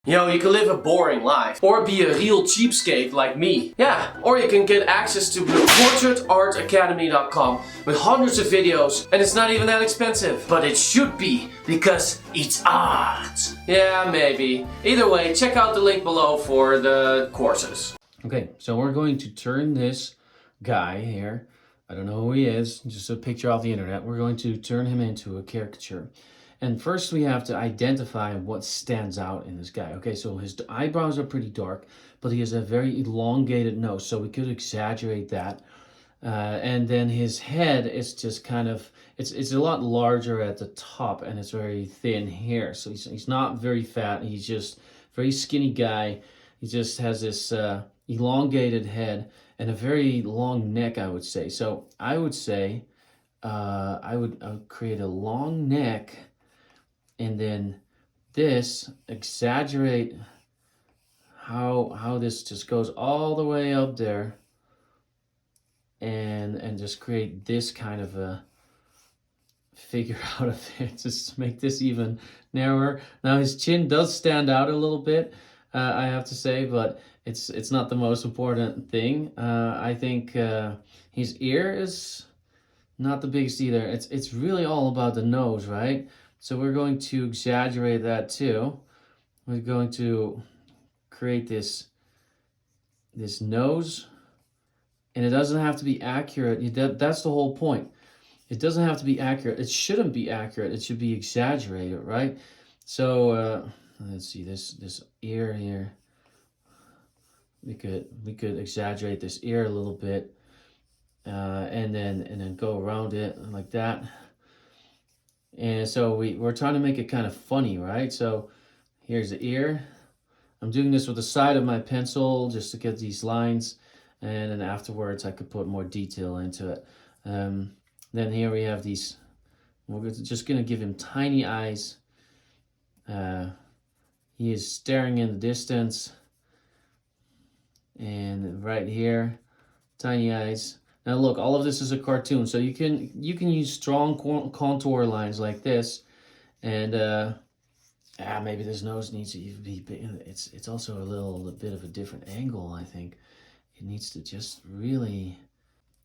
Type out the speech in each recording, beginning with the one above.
You know, you can live a boring life, or be a real cheapskate like me. Yeah, or you can get access to the portraitartacademy.com with hundreds of videos, and it's not even that expensive. But it should be, because it's art. Yeah, maybe. Either way, check out the link below for the courses. Okay, so we're going to turn this guy here, I don't know who he is, just a picture off the internet, we're going to turn him into a caricature. And first we have to identify what stands out in this guy. Okay, so his eyebrows are pretty dark, but he has a very elongated nose, so we could exaggerate that. And then his head is just kind of, it's a lot larger at the top, and it's very thin here. So he's not very fat, he's just a very skinny guy. He just has this elongated head and a very long neck, I would say. So I would say, I would create a long neck, and then this, exaggerate how this just goes all the way up there, and just create this kind of a figure out of it. Just make this even narrower. Now his chin does stand out a little bit, I have to say, but it's not the most important thing. I think his ear is not the biggest either. It's really all about the nose, right? So we're going to exaggerate that too. We're going to create this nose, and it doesn't have to be accurate. That's the whole point. It doesn't have to be accurate. It shouldn't be accurate. It should be exaggerated, right? So let's see, this ear here. We could exaggerate this ear a little bit, and then go around it like that. And so we're trying to make it kind of funny, right? So here's the ear. I'm doing this with the side of my pencil just to get these lines, and then afterwards I could put more detail into it. Then here we have these, we're just gonna give him tiny eyes. He is staring in the distance, and right here, tiny eyes. Now look, all of this is a cartoon, so you can use strong contour lines like this, and maybe this nose needs to even be big. It's also a bit of a different angle. I think it needs to just really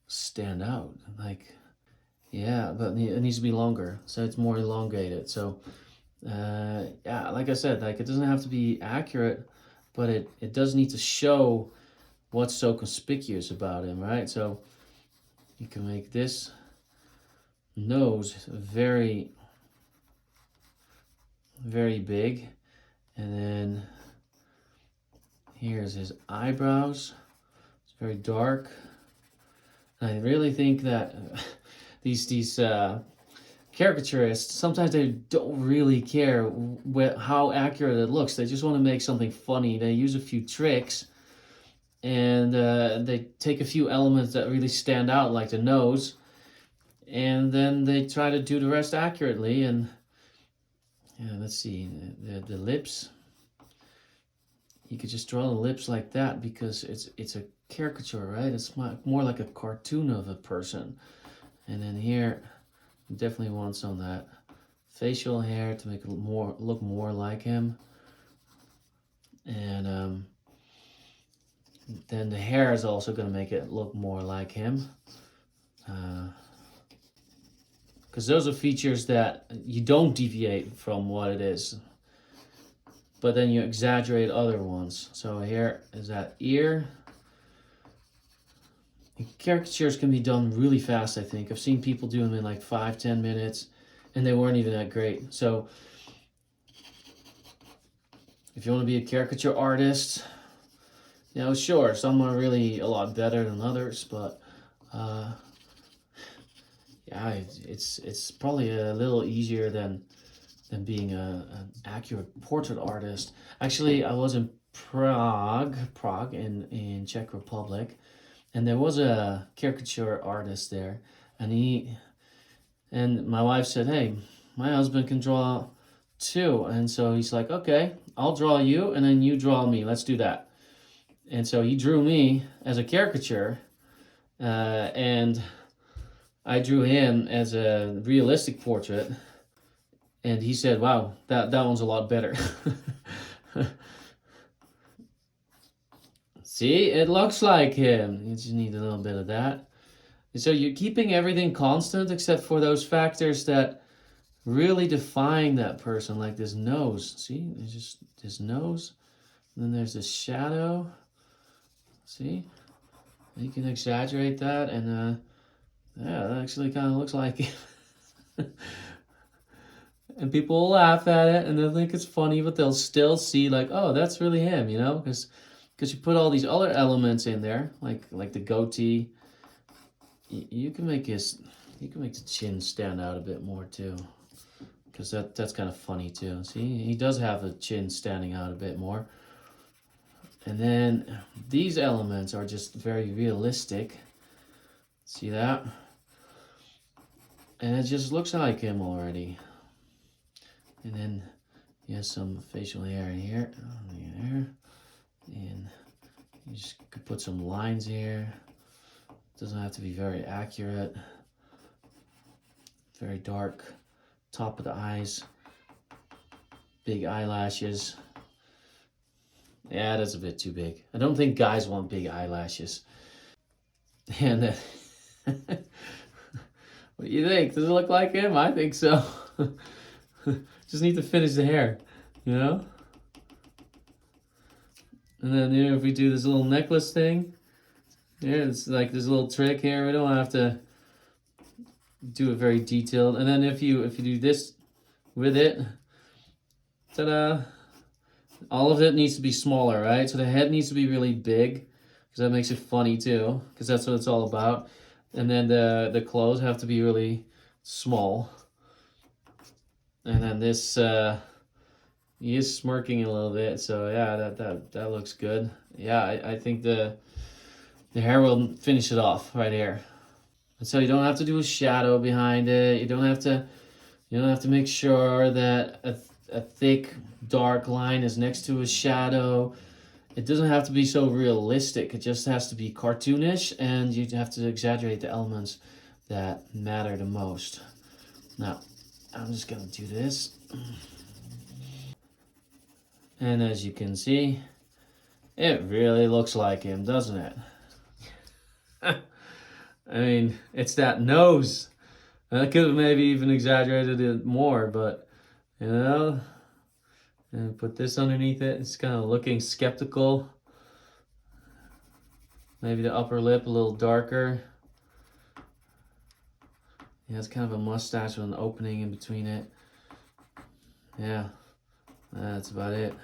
stand out. Like, yeah, but it needs to be longer, so it's more elongated. So yeah, like I said, like it doesn't have to be accurate, but it does need to show what's so conspicuous about him, right? So you can make this nose very, very big, and then here's his eyebrows. It's very dark. I really think that these caricaturists, sometimes they don't really care how accurate it looks. They just want to make something funny. They use a few tricks, and they take a few elements that really stand out, like the nose, and then they try to do the rest accurately. And yeah, let's see, the lips. You could just draw the lips like that because it's a caricature, right? It's more like a cartoon of a person. And then here, definitely want some of that facial hair to make it look more like him. And then the hair is also going to make it look more like him. Because those are features that you don't deviate from what it is, but then you exaggerate other ones. So here is that ear. Caricatures can be done really fast, I think. I've seen people do them in like 5-10 minutes, and they weren't even that great. So if you want to be a caricature artist, you know, sure, some are really a lot better than others, but yeah, it's probably a little easier than being an accurate portrait artist. Actually, I was in Prague in Czech Republic, and there was a caricature artist there, and my wife said, "Hey, my husband can draw too," and so he's like, "Okay, I'll draw you, and then you draw me. Let's do that." And so he drew me as a caricature, and I drew him as a realistic portrait. And he said, "Wow, that one's a lot better." See, it looks like him. You just need a little bit of that. So you're keeping everything constant except for those factors that really define that person, like this nose. See, there's just this nose. And then there's this shadow. See? You can exaggerate that, and yeah, that actually kind of looks like it. And people will laugh at it, and they'll think it's funny, but they'll still see like, oh, that's really him, you know? Because you put all these other elements in there, like the goatee. You can make the chin stand out a bit more too, because that's kind of funny too. See, he does have the chin standing out a bit more. And then these elements are just very realistic. See that? And it just looks like him already. And then he has some facial hair in here. And you just could put some lines here. Doesn't have to be very accurate. Very dark. Top of the eyes. Big eyelashes. Yeah, that's a bit too big. I don't think guys want big eyelashes. And then, what do you think? Does it look like him? I think so. Just need to finish the hair, you know? And then here, if we do this little necklace thing, here, it's like this little trick here. We don't have to do it very detailed. And then if you do this with it, ta-da! All of it needs to be smaller, right? So the head needs to be really big, because that makes it funny too, because that's what it's all about. And then the clothes have to be really small. And then this, he is smirking a little bit, so yeah, that looks good. Yeah, I think the hair will finish it off right here. And so you don't have to do a shadow behind it. You don't have to make sure that a thick dark line is next to a shadow. It doesn't have to be so realistic. It just has to be cartoonish, and you have to exaggerate the elements that matter the most. Now, I'm just gonna do this. And as you can see, it really looks like him, doesn't it? I mean, it's that nose. I could have maybe even exaggerated it more, but, you know, and put this underneath it. It's kind of looking skeptical. Maybe the upper lip a little darker. Yeah, it's kind of a mustache with an opening in between it. Yeah, that's about it.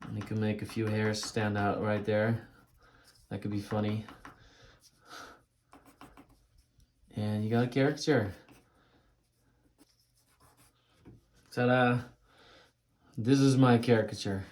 And you can make a few hairs stand out right there. That could be funny. And you got a caricature. Ta-da! This is my caricature.